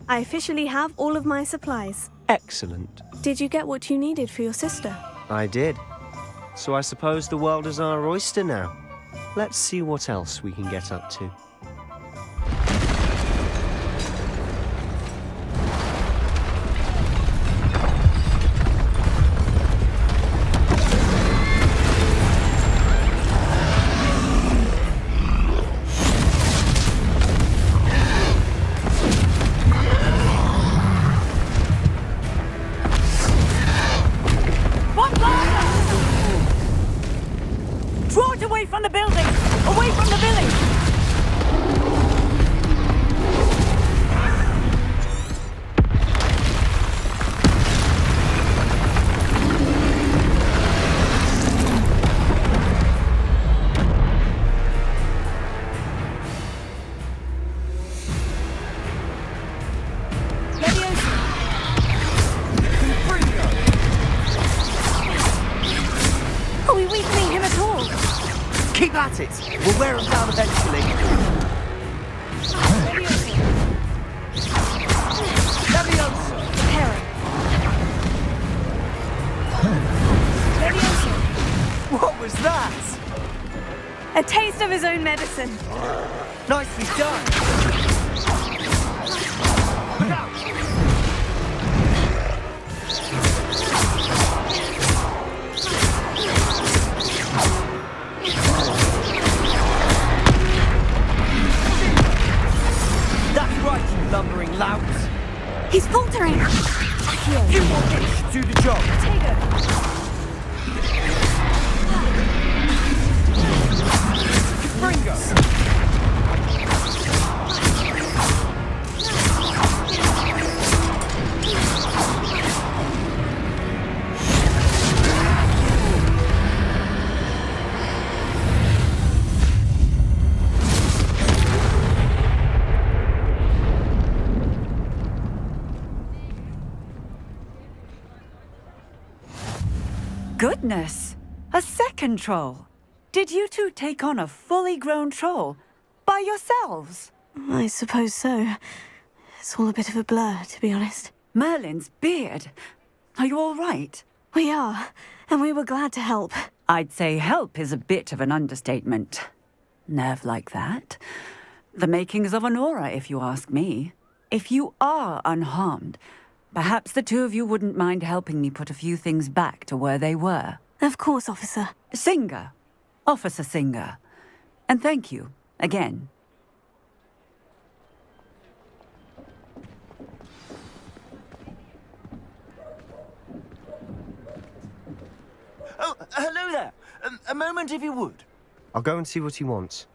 I officially have all of my supplies. Excellent. Did you get what you needed for your sister? I did. So I suppose the world is our oyster now. Let's see what else we can get up to. Away from the building! Away from the village! Are we weakening him at all? Keep at it! We'll wear him down eventually. Leviosa! What was that? A taste of his own medicine. Nicely done! Look out! That's right, you lumbering louts! He's faltering! You want this to do the job! Bringo! Goodness! A second troll! Did you two take on a fully grown troll? By yourselves? I suppose so. It's all a bit of a blur, to be honest. Merlin's beard. Are you all right? We are, and we were glad to help. I'd say help is a bit of an understatement. Nerve like that. The makings of an aura, if you ask me. If you are unharmed, perhaps the two of you wouldn't mind helping me put a few things back to where they were. Of course, officer. Singer. Officer Singer. And thank you, again. Oh, hello there. A moment if you would. I'll go and see what he wants.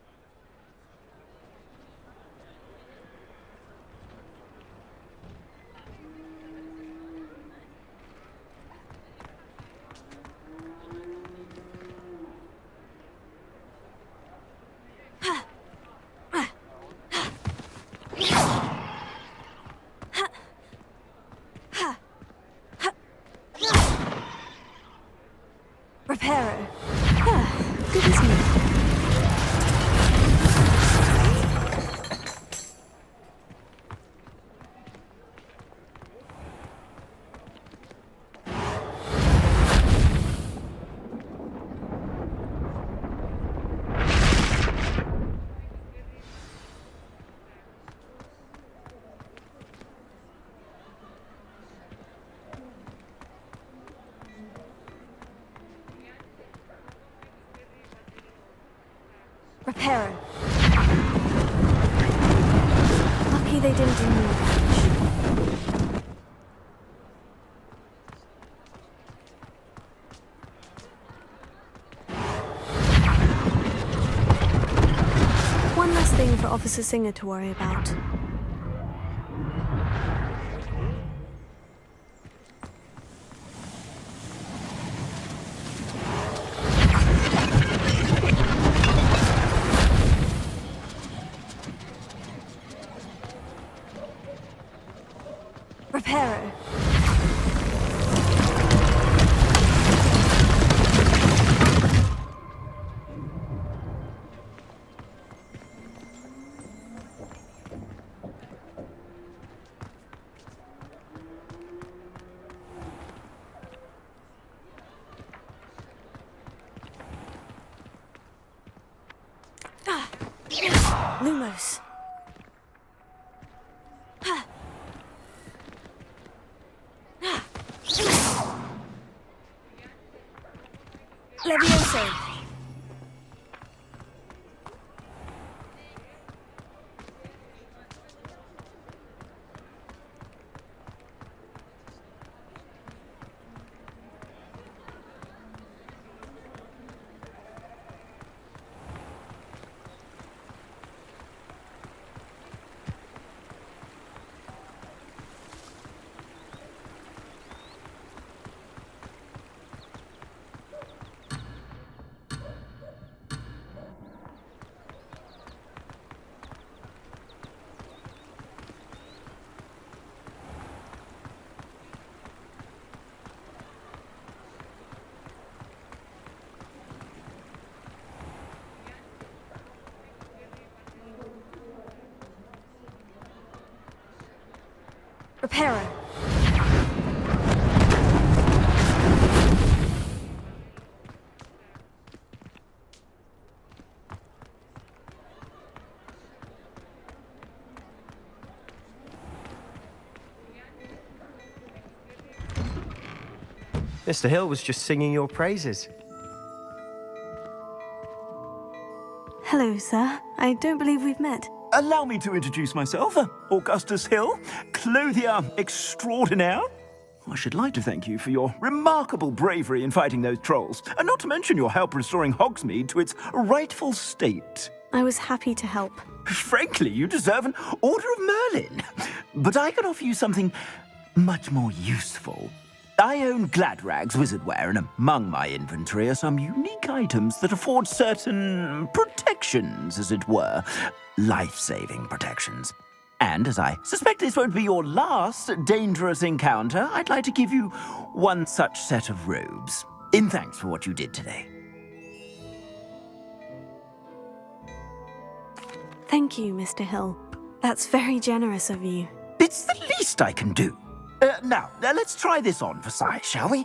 Reparo. Goodness me. Reparo. Lucky they didn't do more damage. One less thing for Officer Singer to worry about. Reparo. Lumos. Levioso. Reparo. Mr. Hill was just singing your praises. Hello, sir. I don't believe we've met. Allow me to introduce myself, Augustus Hill, clothier extraordinaire. I should like to thank you for your remarkable bravery in fighting those trolls, and not to mention your help restoring Hogsmeade to its rightful state. I was happy to help. Frankly, you deserve an Order of Merlin. But I can offer you something much more useful. I own Gladrag's wizardware, and among my inventory are some unique items that afford certain protections, as it were. Life-saving protections. And as I suspect this won't be your last dangerous encounter, I'd like to give you one such set of robes, in thanks for what you did today. Thank you, Mr. Hill. That's very generous of you. It's the least I can do. Now, let's try this on for size, shall we?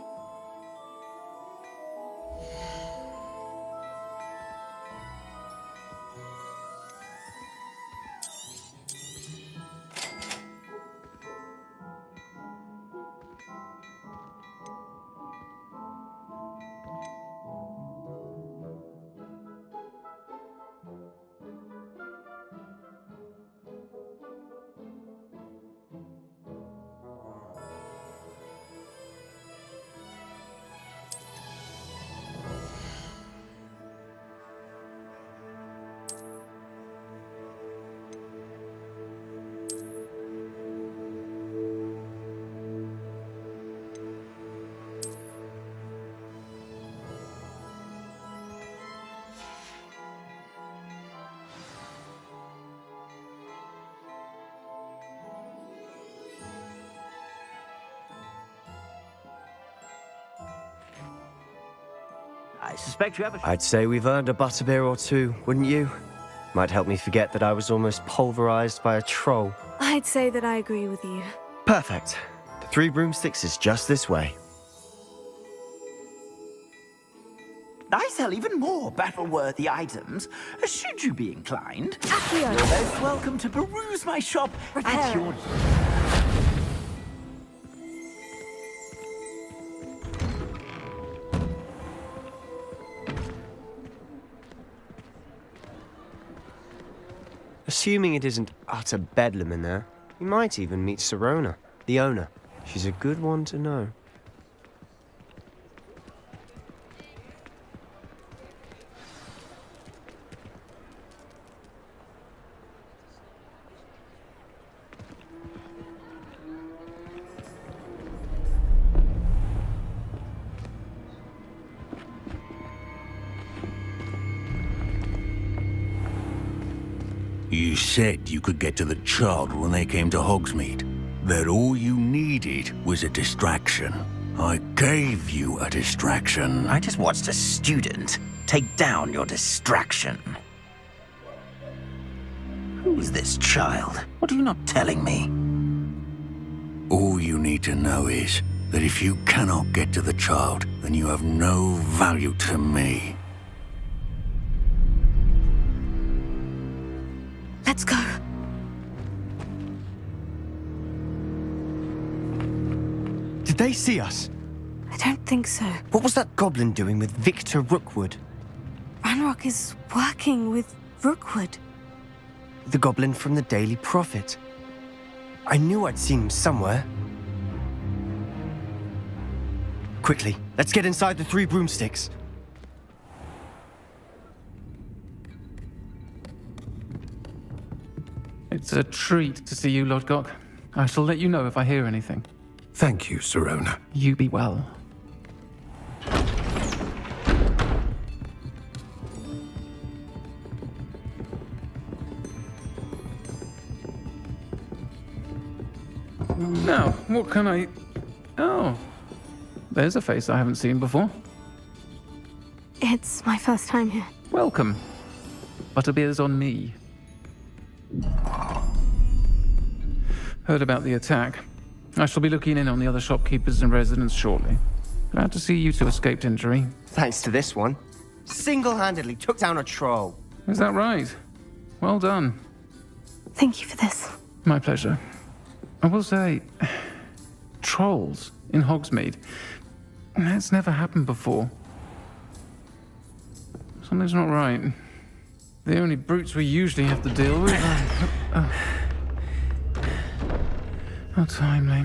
I suspect you have a... I'd say we've earned a butterbeer or two, wouldn't you? Might help me forget that I was almost pulverized by a troll. I'd say that I agree with you. Perfect. The 3 broomsticks is just this way. I sell even more battle-worthy items, should you be inclined. Accio. You're most welcome to peruse my shop at Reparo. your... Assuming it isn't utter bedlam in there, you might even meet Sirona, the owner. She's a good one to know. You said you could get to the child when they came to Hogsmeade. That all you needed was a distraction. I gave you a distraction. I just watched a student take down your distraction. Who is this child? What are you not telling me? All you need to know is that if you cannot get to the child, then you have no value to me. Let's go. Did they see us? I don't think so. What was that goblin doing with Victor Rookwood? Ranrock is working with Rookwood. The goblin from the Daily Prophet. I knew I'd seen him somewhere. Quickly, let's get inside the 3 broomsticks. It's a treat to see you, Lodgok. I shall let you know if I hear anything. Thank you, Sirona. You be well. Now, what can I... Oh, there's a face I haven't seen before. It's my first time here. Welcome. Butterbeer's on me. Heard about the attack. I shall be looking in on the other shopkeepers and residents shortly. Glad to see you two escaped injury. Thanks to this one. Single-handedly took down a troll. Is that right? Well done. Thank you for this. My pleasure. I will say, trolls in Hogsmeade. That's never happened before. Something's not right. The only brutes we usually have to deal with are... How timely.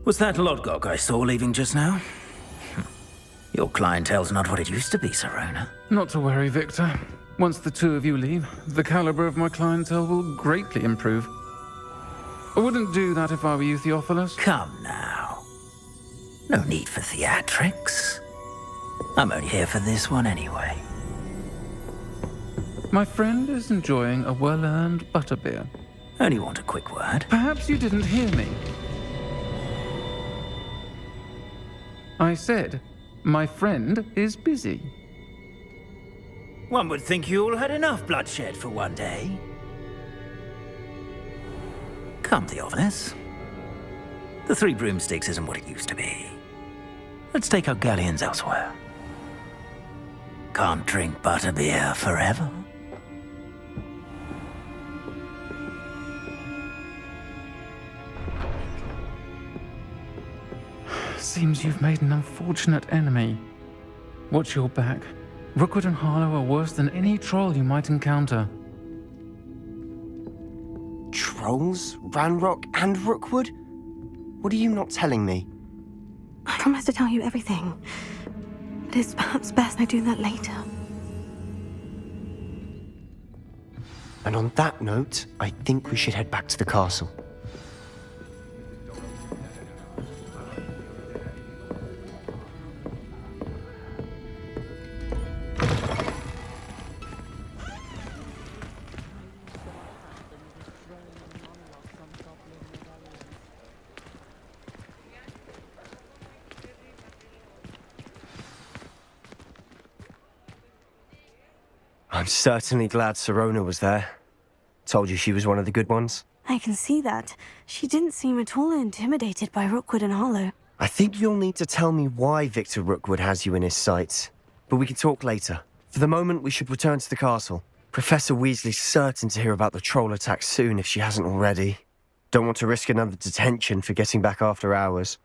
Was that Lodgok I saw leaving just now? Your clientele's not what it used to be, Sirona. Not to worry, Victor. Once the two of you leave, the caliber of my clientele will greatly improve. I wouldn't do that if I were you, Theophilus. Come now. No need for theatrics. I'm only here for this one anyway. My friend is enjoying a well-earned butterbeer. Only want a quick word. Perhaps you didn't hear me. I said, my friend is busy. One would think you all had enough bloodshed for one day. Come, Theophilus. The 3 broomsticks isn't what it used to be. Let's take our galleons elsewhere. Can't drink butterbeer forever. Seems you've made an unfortunate enemy. Watch your back. Rookwood and Harlow are worse than any troll you might encounter. Trolls? Ranrock and Rookwood? What are you not telling me? I promise to tell you everything. But it's perhaps best I do that later. And on that note, I think we should head back to the castle. I'm certainly glad Sirona was there. Told you she was one of the good ones. I can see that. She didn't seem at all intimidated by Rookwood and Harlow. I think you'll need to tell me why Victor Rookwood has you in his sights. But we can talk later. For the moment, we should return to the castle. Professor Weasley's certain to hear about the troll attack soon if she hasn't already. Don't want to risk another detention for getting back after hours.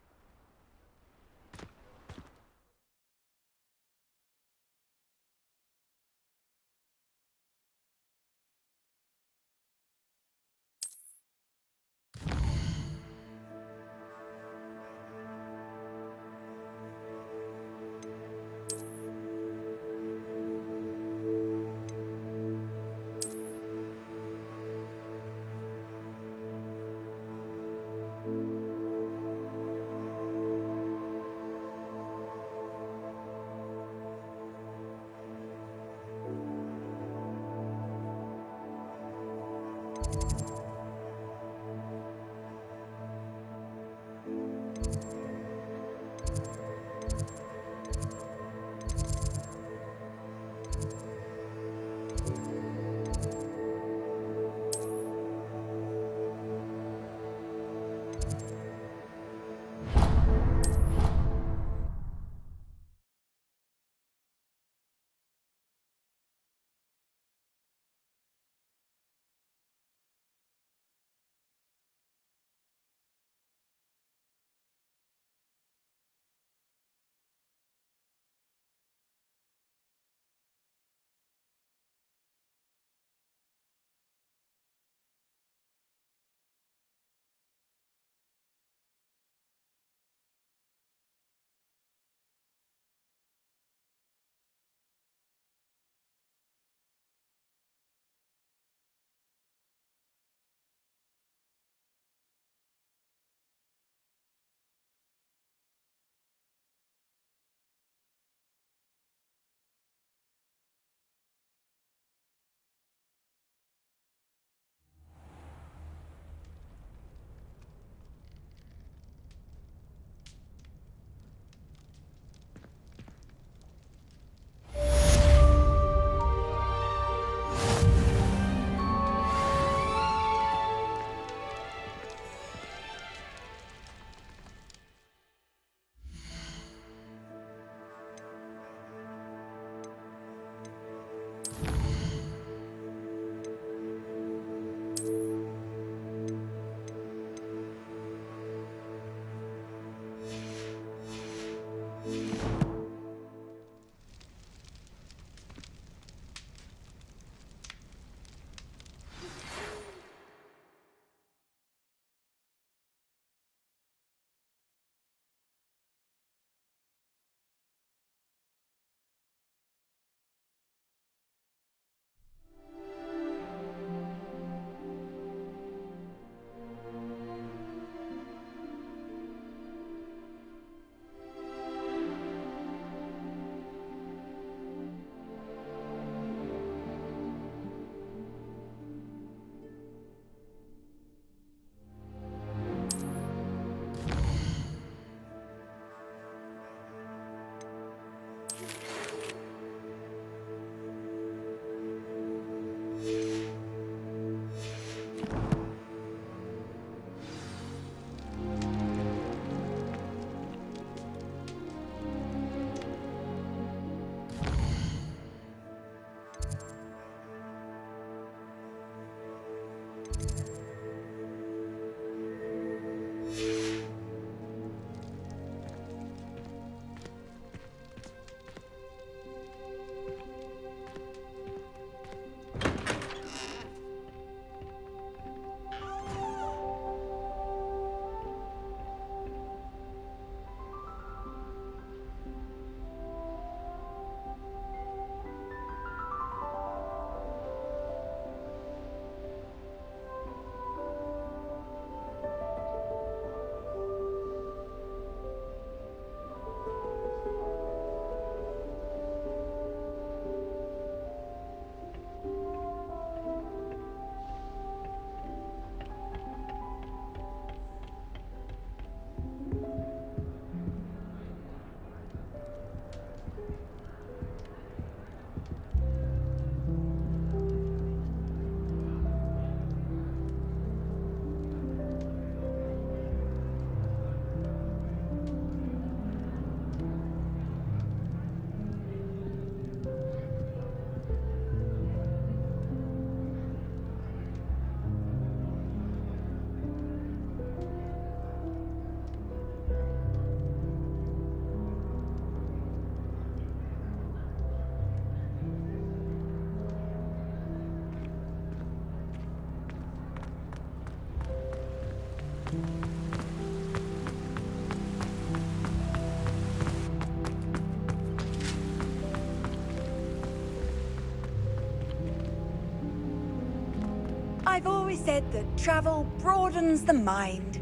I've always said that travel broadens the mind.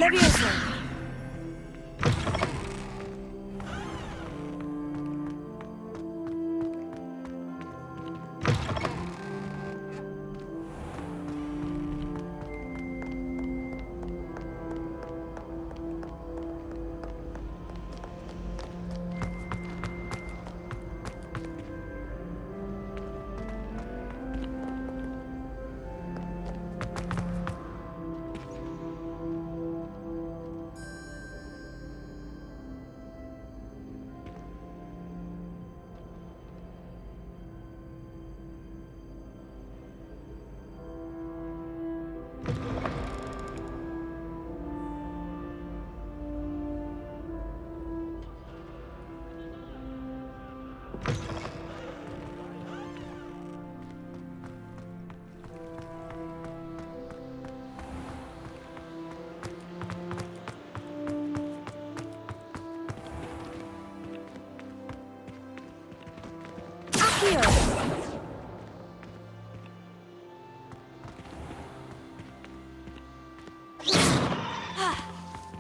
Leviosa!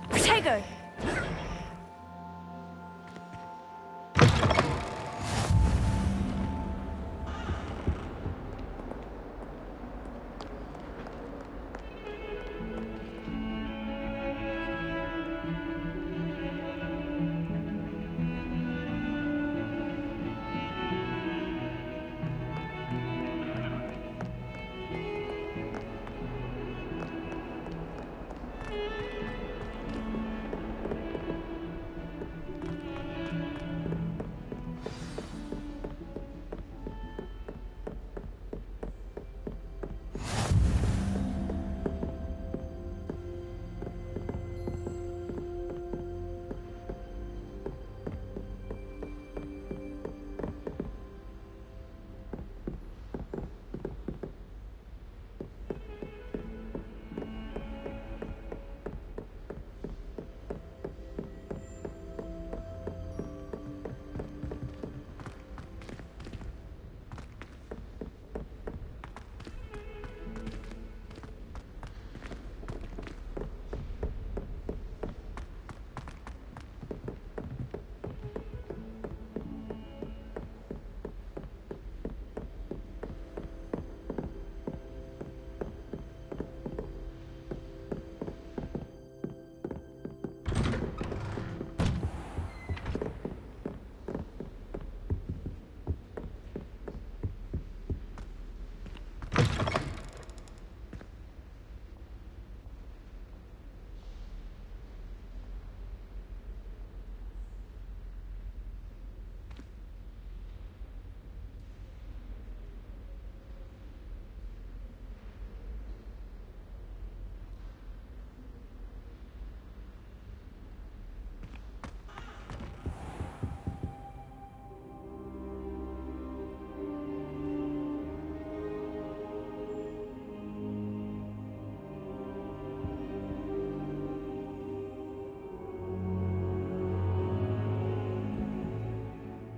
Protego!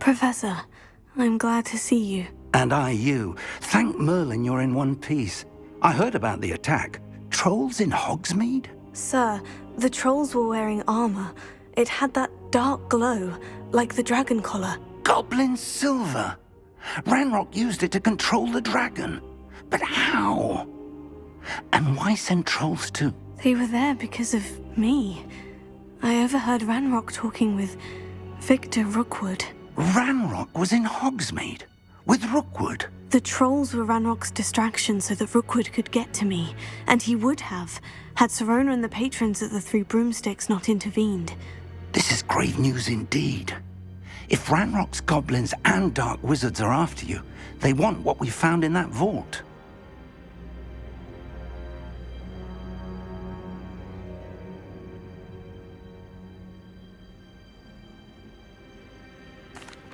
Professor, I'm glad to see you. And I you. Thank Merlin you're in one piece. I heard about the attack. Trolls in Hogsmeade? Sir, the trolls were wearing armor. It had that dark glow, like the dragon collar. Goblin silver. Ranrock used it to control the dragon. But how? And why send trolls too? They were there because of me. I overheard Ranrock talking with Victor Rookwood. Ranrock was in Hogsmeade? With Rookwood? The trolls were Ranrock's distraction so that Rookwood could get to me, and he would have, had Sirona and the patrons at the Three Broomsticks not intervened. This is grave news indeed. If Ranrock's goblins and dark wizards are after you, they want what we found in that vault.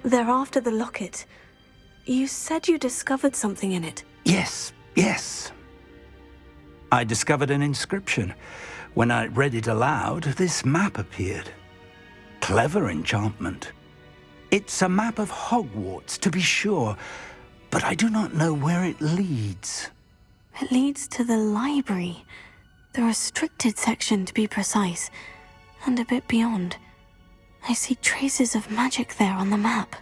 They're after the locket. You said you discovered something in it. Yes. I discovered an inscription. When I read it aloud, this map appeared. Clever enchantment. It's a map of Hogwarts, to be sure, but I do not know where it leads. It leads to the library. The restricted section, to be precise, and a bit beyond. I see traces of magic there on the map.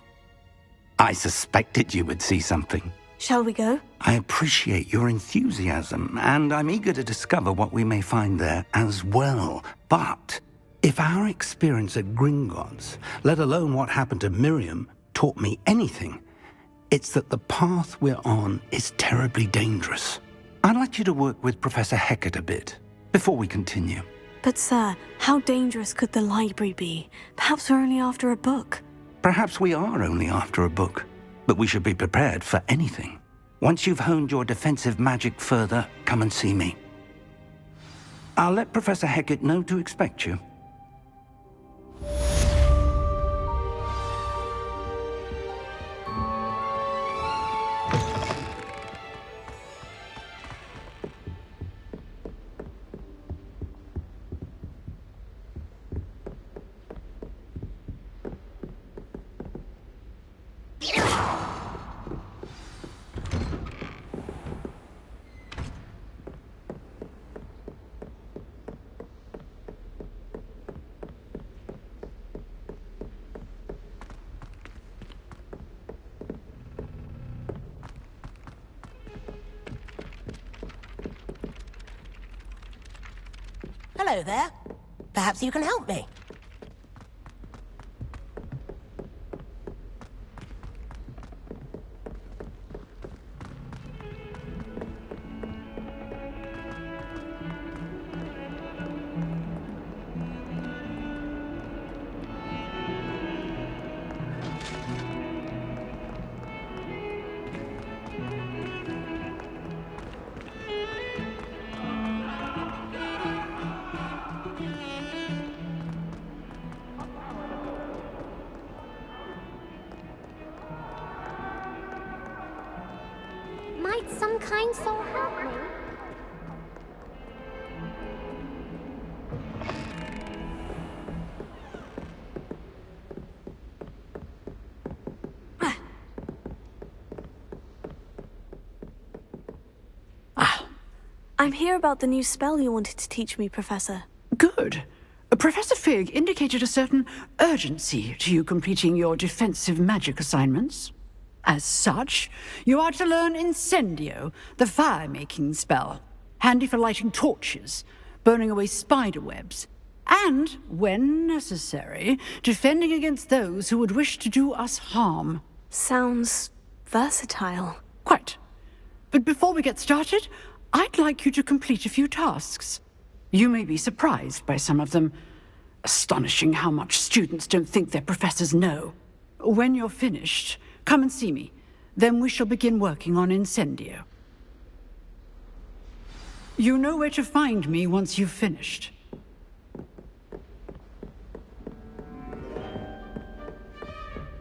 I suspected you would see something. Shall we go? I appreciate your enthusiasm, and I'm eager to discover what we may find there as well. But if our experience at Gringotts, let alone what happened to Miriam, taught me anything, it's that the path we're on is terribly dangerous. I'd like you to work with Professor Hecat a bit before we continue. But sir, how dangerous could the library be? Perhaps we're only after a book. Perhaps we are only after a book, but we should be prepared for anything. Once you've honed your defensive magic further, come and see me. I'll let Professor Hecat know to expect you. Hello there. Perhaps you can help me. Might some kind soul help me? I'm here about the new spell you wanted to teach me, Professor. Good. Professor Fig indicated a certain urgency to you completing your defensive magic assignments. As such, you are to learn Incendio, the fire-making spell, handy for lighting torches, burning away spider webs, and, when necessary, defending against those who would wish to do us harm. Sounds versatile. Quite. But before we get started, I'd like you to complete a few tasks. You may be surprised by some of them. Astonishing how much students don't think their professors know. When you're finished, come and see me. Then we shall begin working on Incendio. You know where to find me once you've finished.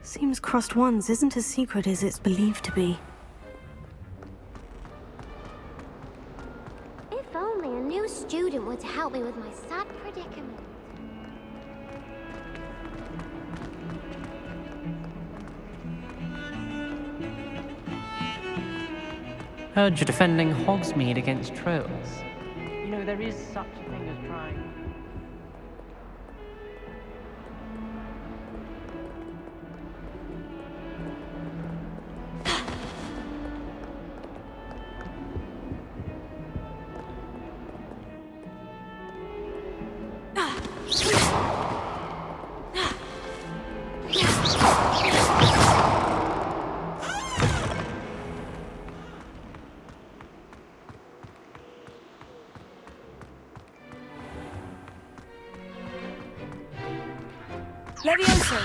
Seems Crossed Wands isn't as secret as it's believed to be. If only a new student were to help me with my sad predicament. Heard you're defending Hogsmeade against trolls. You know, there is such a thing as trying... Levioso!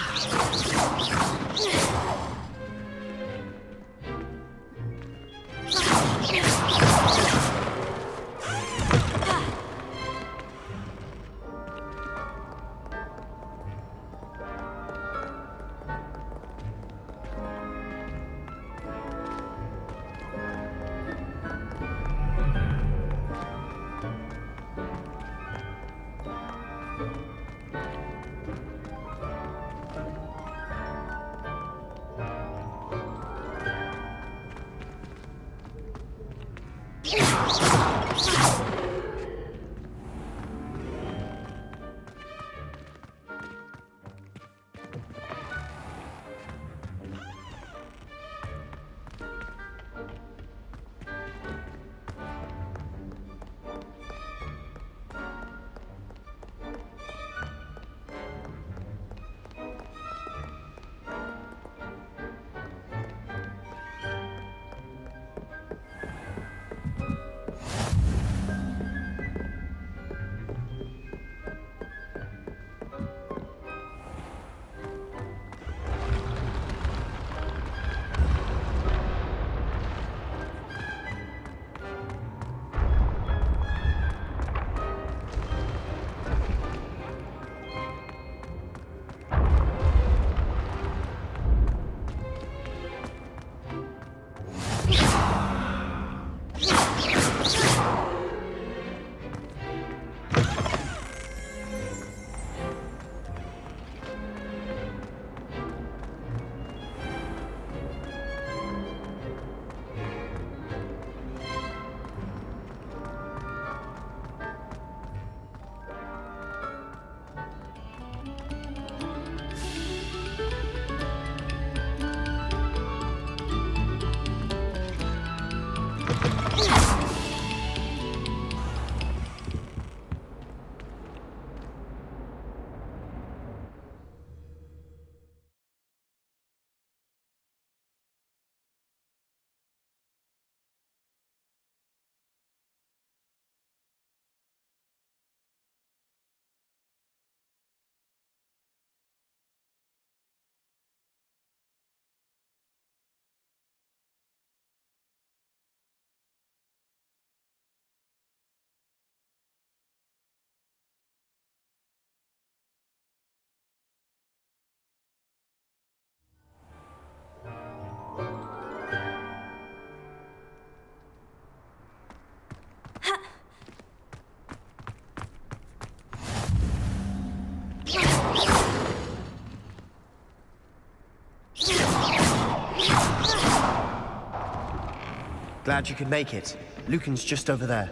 Glad you could make it. Lucan's just over there.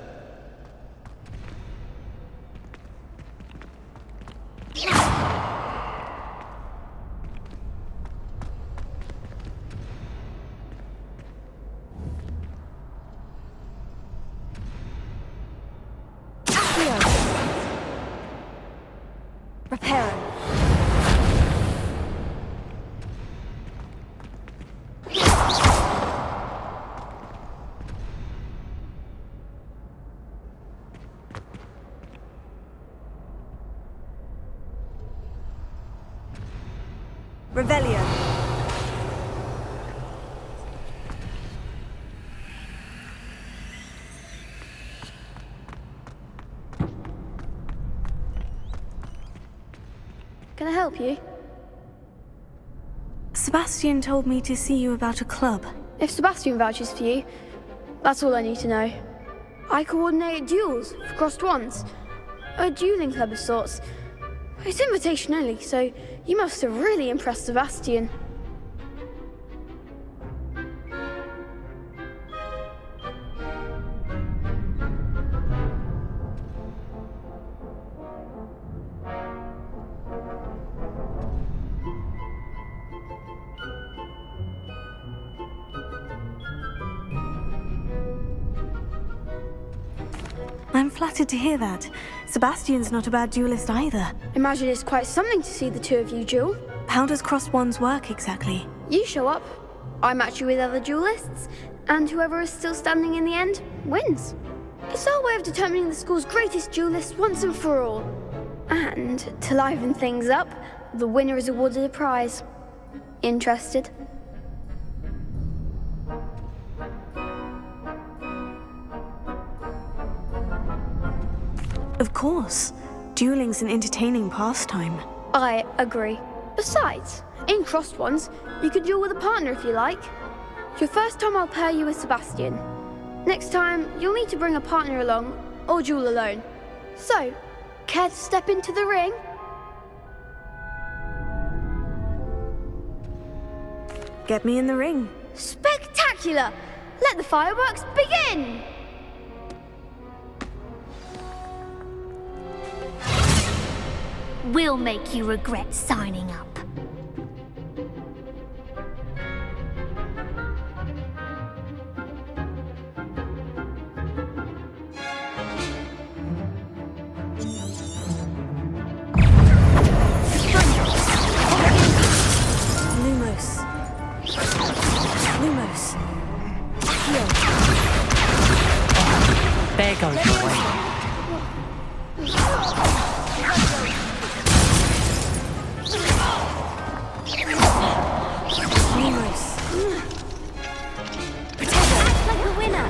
Reparo. Revelio. Can I help you? Sebastian told me to see you about a club. If Sebastian vouches for you, that's all I need to know. I coordinate duels for crossed wands. A dueling club of sorts. It's invitation only, so you must have really impressed Sebastian. I'm flattered to hear that. Sebastian's not a bad duelist either. Imagine it's quite something to see the two of you duel. How does crossed wands work exactly? You show up, I match you with other duelists, and whoever is still standing in the end wins. It's our way of determining the school's greatest duelist once and for all. And to liven things up, the winner is awarded a prize. Interested? Of course. Dueling's an entertaining pastime. I agree. Besides, in crossed ones, you could duel with a partner if you like. Your first time I'll pair you with Sebastian. Next time, you'll need to bring a partner along, or duel alone. So, care to step into the ring? Get me in the ring. Spectacular! Let the fireworks begin! We'll make you regret signing up. Lumos. Lumos. There goes the way. Act like a winner.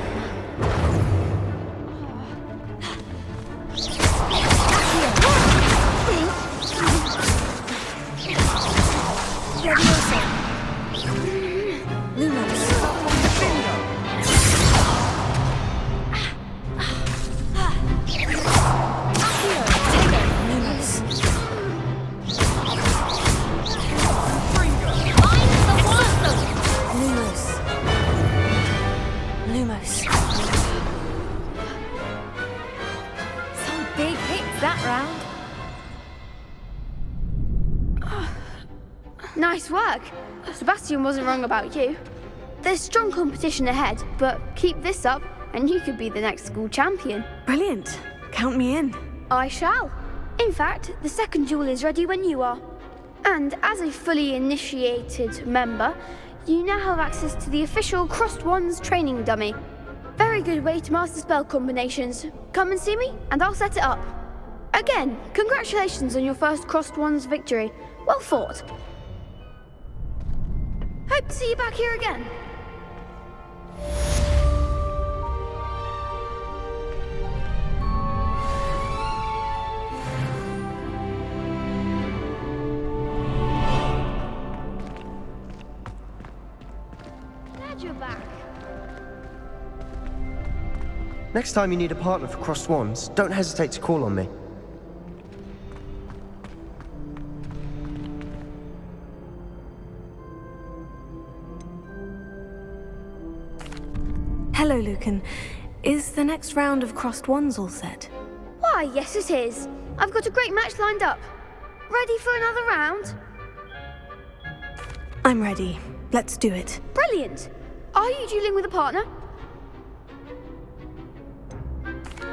Lumos. Some big hits that round. Nice work. Sebastian wasn't wrong about you. There's strong competition ahead, but keep this up and you could be the next school champion. Brilliant. Count me in. I shall. In fact, the second duel is ready when you are. And as a fully initiated member, you now have access to the official Crossed Wands training dummy. Very good way to master spell combinations. Come and see me, and I'll set it up. Again, congratulations on your first Crossed Wands victory. Well fought. Hope to see you back here again. Glad you're back. Next time you need a partner for crossed wands, don't hesitate to call on me. Hello, Lucan. Is the next round of crossed wands all set? Why, yes it is. I've got a great match lined up. Ready for another round? I'm ready. Let's do it. Brilliant. Are you dueling with a partner?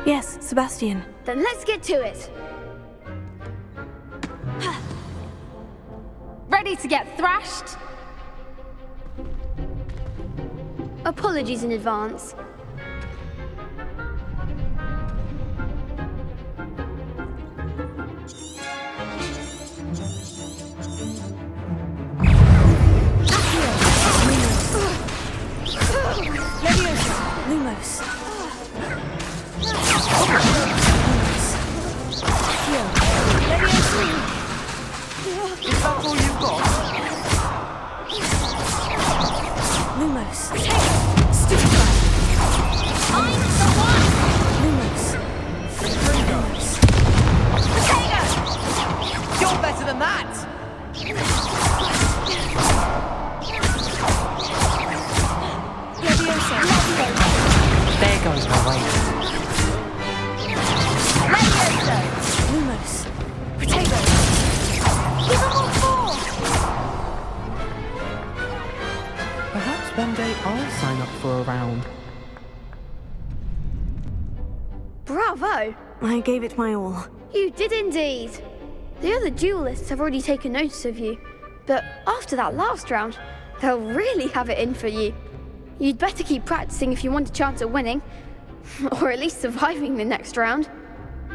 Yes, Sebastian. Then let's get to it. Ready to get thrashed? Apologies in advance. Lumos. Is that all you've got? Lumos. I'm the one! Lumos. You're better than that! There goes my way. Lumos. Potato! Give them all four! Perhaps one day I'll sign up for a round. Bravo! go? I gave it my all. You did indeed. The other duelists have already taken notice of you, but after that last round, they'll really have it in for you. You'd better keep practicing if you want a chance at winning, or at least surviving the next round.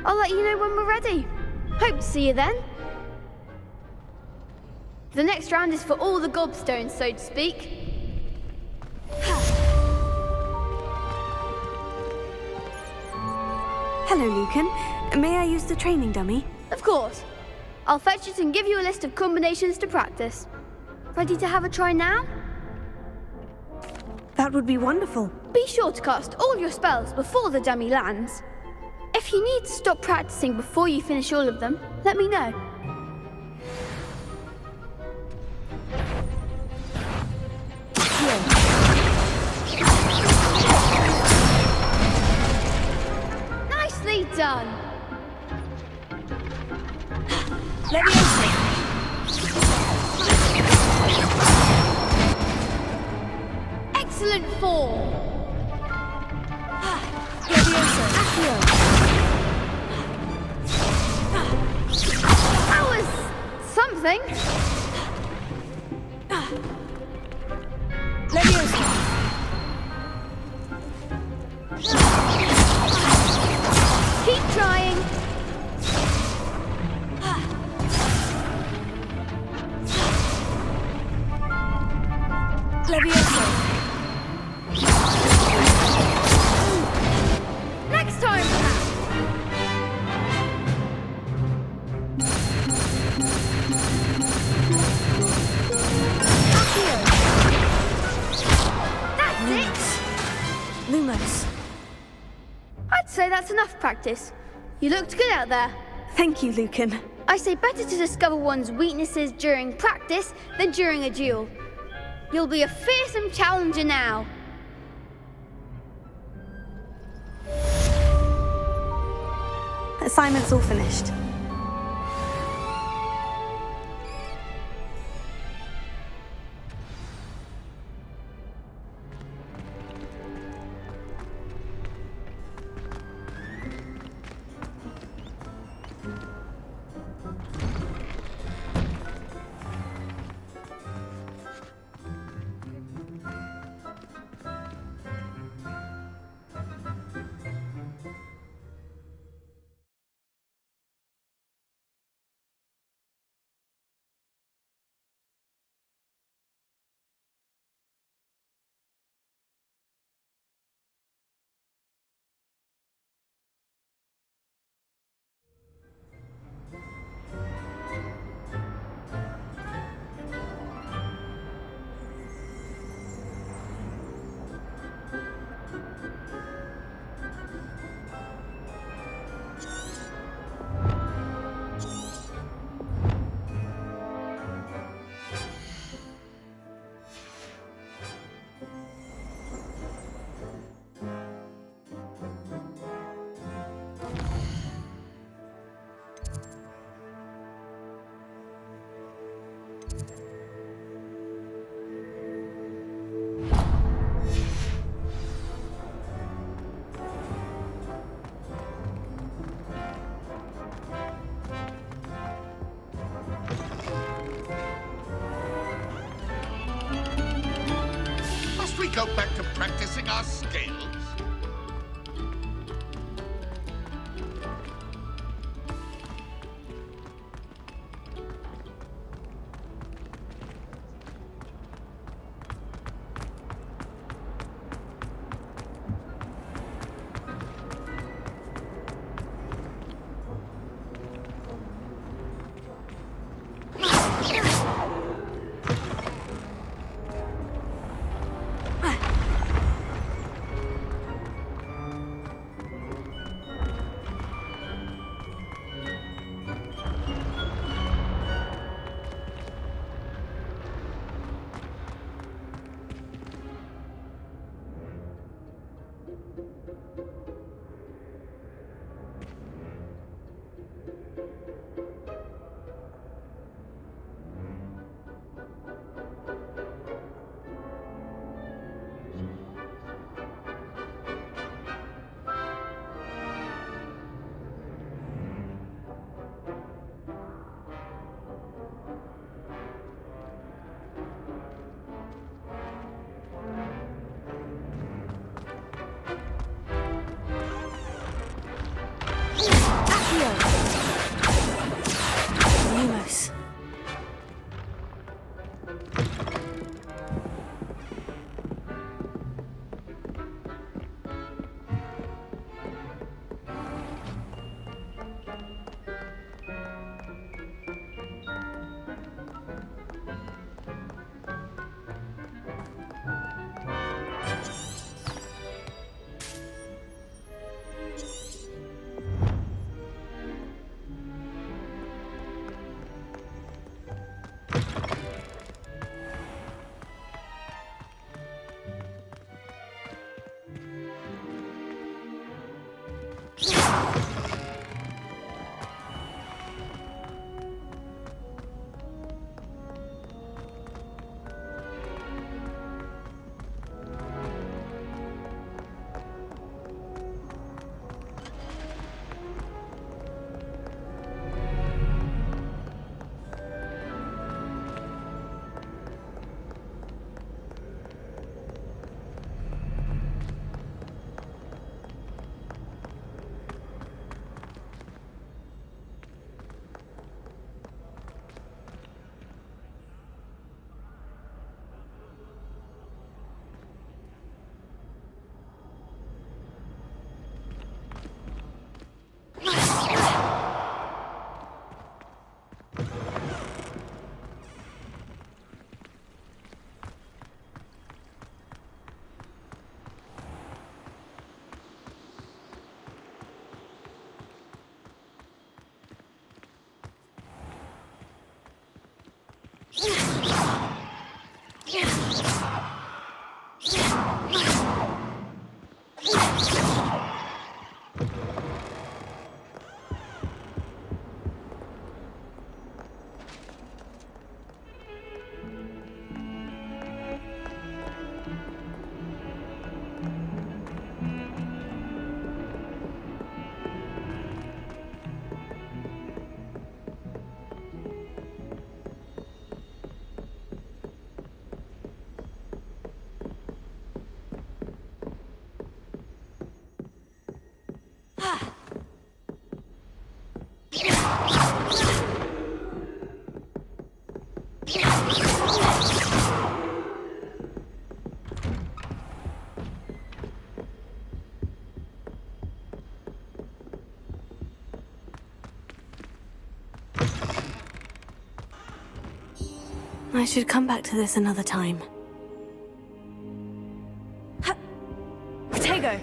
I'll let you know when we're ready. Hope to see you then. The next round is for all the gobstones, so to speak. Hello, Lucan. May I use the training dummy? Of course. I'll fetch it and give you a list of combinations to practice. Ready to have a try now? That would be wonderful. Be sure to cast all your spells before the dummy lands. If you need to stop practicing before you finish all of them, let me know. Nicely done. Excellent form. That was something. Keep trying. Next time, perhaps. That's it. Lumos. I'd say that's enough practice. You looked good out there. Thank you, Lucan. I say better to discover one's weaknesses during practice than during a duel. You'll be a fearsome challenger now. Assignment's all finished. Must we go back to practicing our skills? I should come back to this another time. Protego!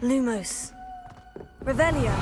Lumos. Revelio.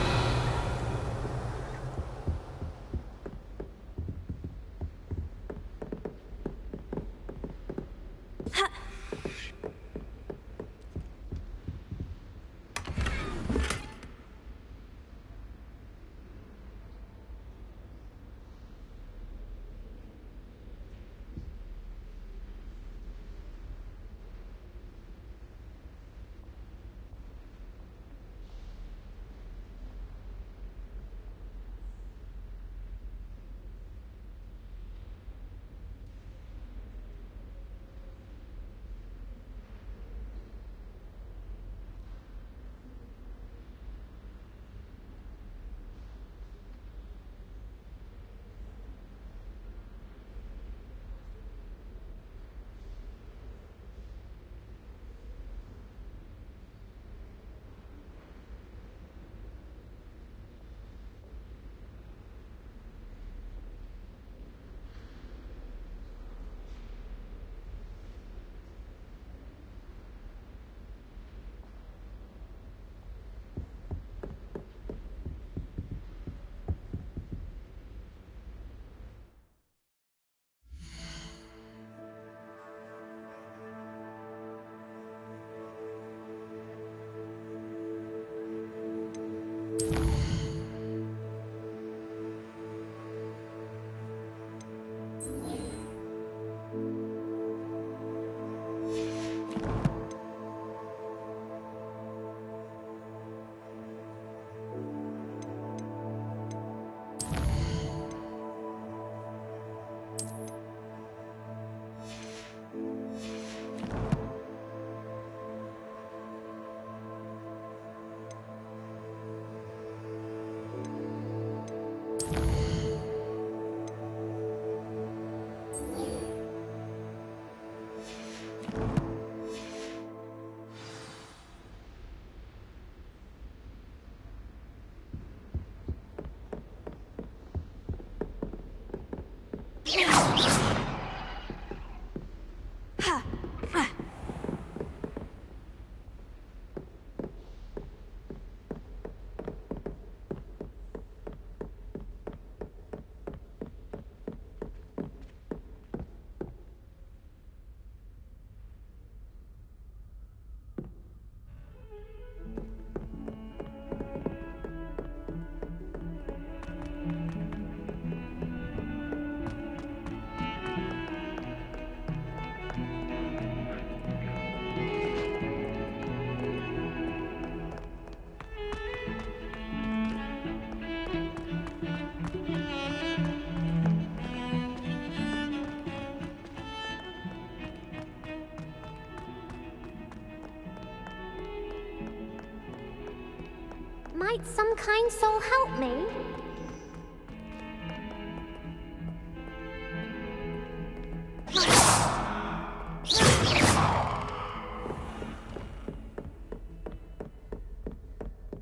Might some kind soul help me?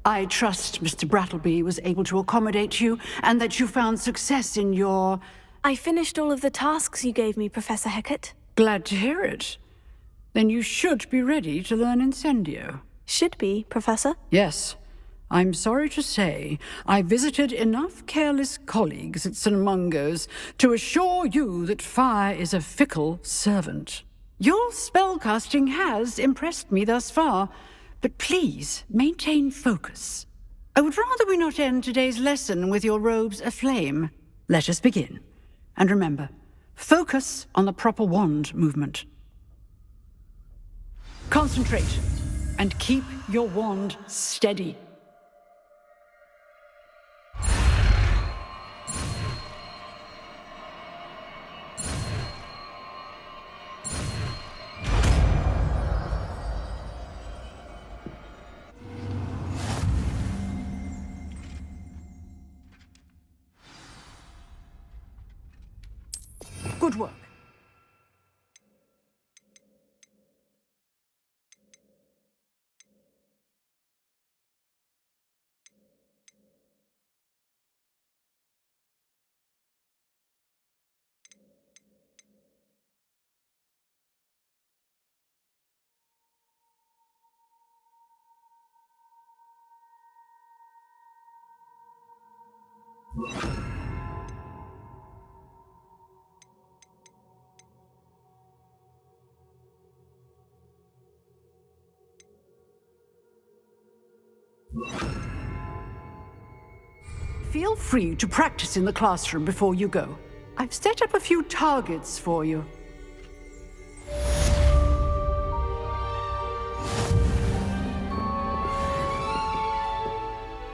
I trust Mr. Brattleby was able to accommodate you, and that you found success in your... I finished all of the tasks you gave me, Professor Hecat. Glad to hear it. Then you should be ready to learn Incendio. Should be, Professor? Yes. I'm sorry to say, I visited enough careless colleagues at St. Mungo's to assure you that fire is a fickle servant. Your spellcasting has impressed me thus far, but please maintain focus. I would rather we not end today's lesson with your robes aflame. Let us begin. And remember, focus on the proper wand movement. Concentrate, and keep your wand steady. Good work. Feel free to practice in the classroom before you go. I've set up a few targets for you.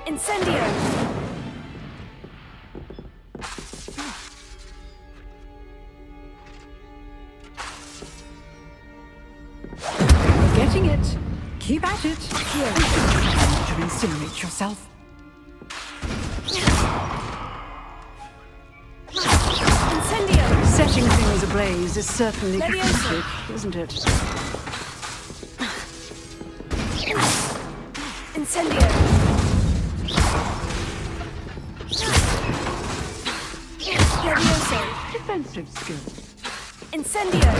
Incendio! Getting it. Keep at it. Here. To incinerate yourself. Incendio! Setting things ablaze is certainly cathartic, isn't it? Incendio! Levioso! Defensive skill. Incendio!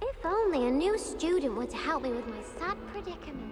If only a new student would help me with my sad predicament.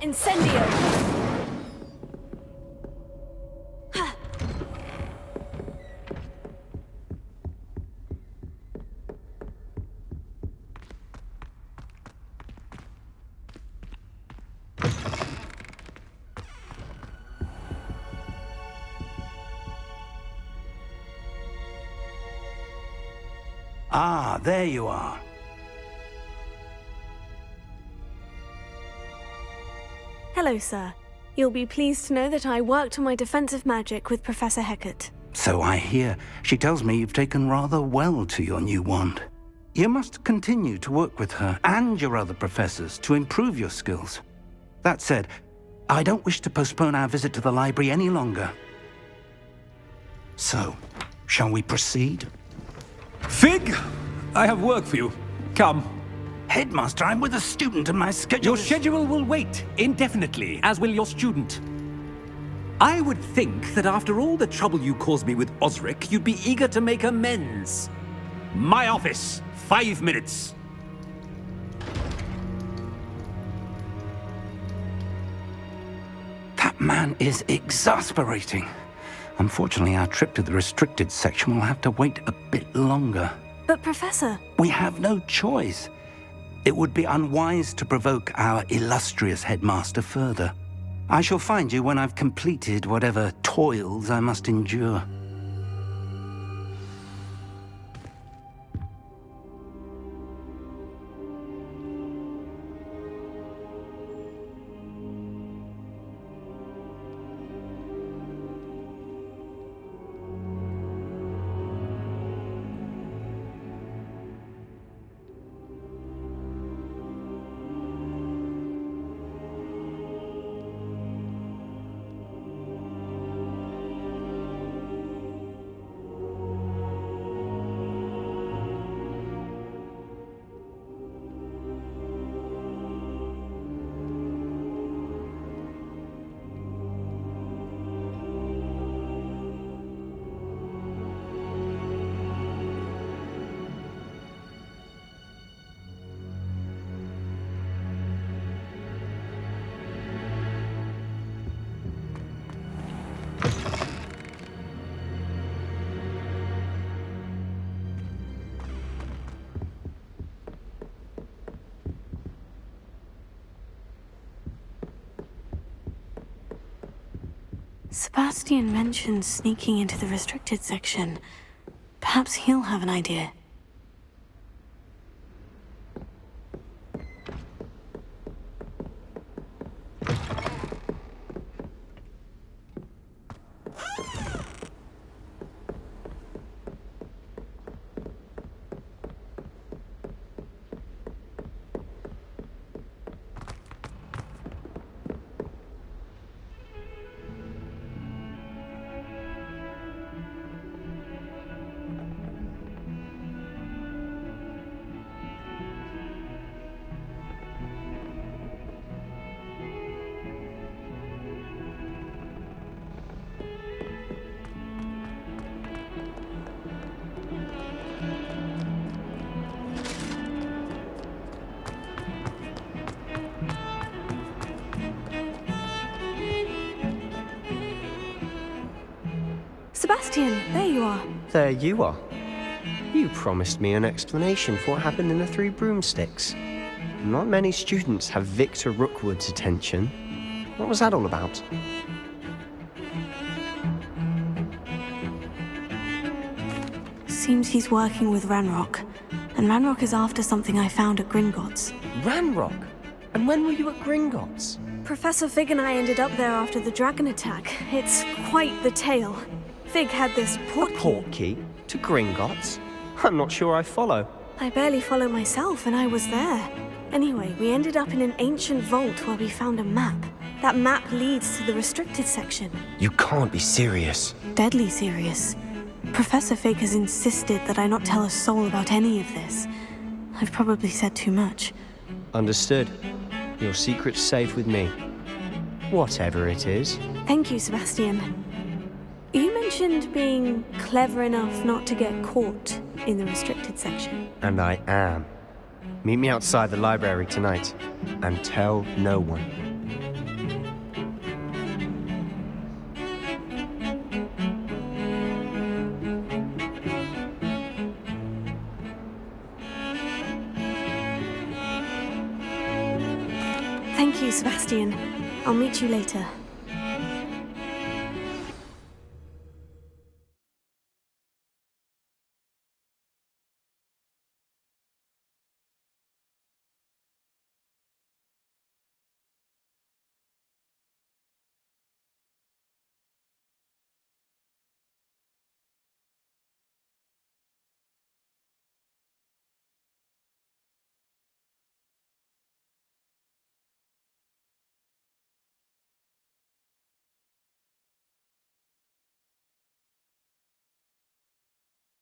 Incendio! Ah, there you are. Hello, sir. You'll be pleased to know that I worked on my defensive magic with Professor Hecat. So I hear. She tells me you've taken rather well to your new wand. You must continue to work with her and your other professors to improve your skills. That said, I don't wish to postpone our visit to the library any longer. So, shall we proceed? Fig! I have work for you. Come. Headmaster, I'm with a student and my schedule Your schedule will wait indefinitely, as will your student. I would think that after all the trouble you caused me with Osric, you'd be eager to make amends. My office, 5 minutes. That man is exasperating. Unfortunately, our trip to the restricted section will have to wait a bit longer. But, Professor... We have no choice. It would be unwise to provoke our illustrious headmaster further. I shall find you when I've completed whatever toils I must endure. Sebastian mentioned sneaking into the restricted section. Perhaps he'll have an idea. Sebastian, there you are. There you are. You promised me an explanation for what happened in the Three Broomsticks. Not many students have Victor Rookwood's attention. What was that all about? Seems he's working with Ranrock. And Ranrock is after something I found at Gringotts. Ranrock? And when were you at Gringotts? Professor Fig and I ended up there after the dragon attack. It's quite the tale. Fig had this portkey to Gringotts? I'm not sure I follow. I barely follow myself, and I was there. Anyway, we ended up in an ancient vault where we found a map. That map leads to the restricted section. You can't be serious. Deadly serious. Professor Fig has insisted that I not tell a soul about any of this. I've probably said too much. Understood. Your secret's safe with me. Whatever it is. Thank you, Sebastian. You mentioned being clever enough not to get caught in the restricted section. And I am. Meet me outside the library tonight, and tell no one. Bastian. I'll meet you later.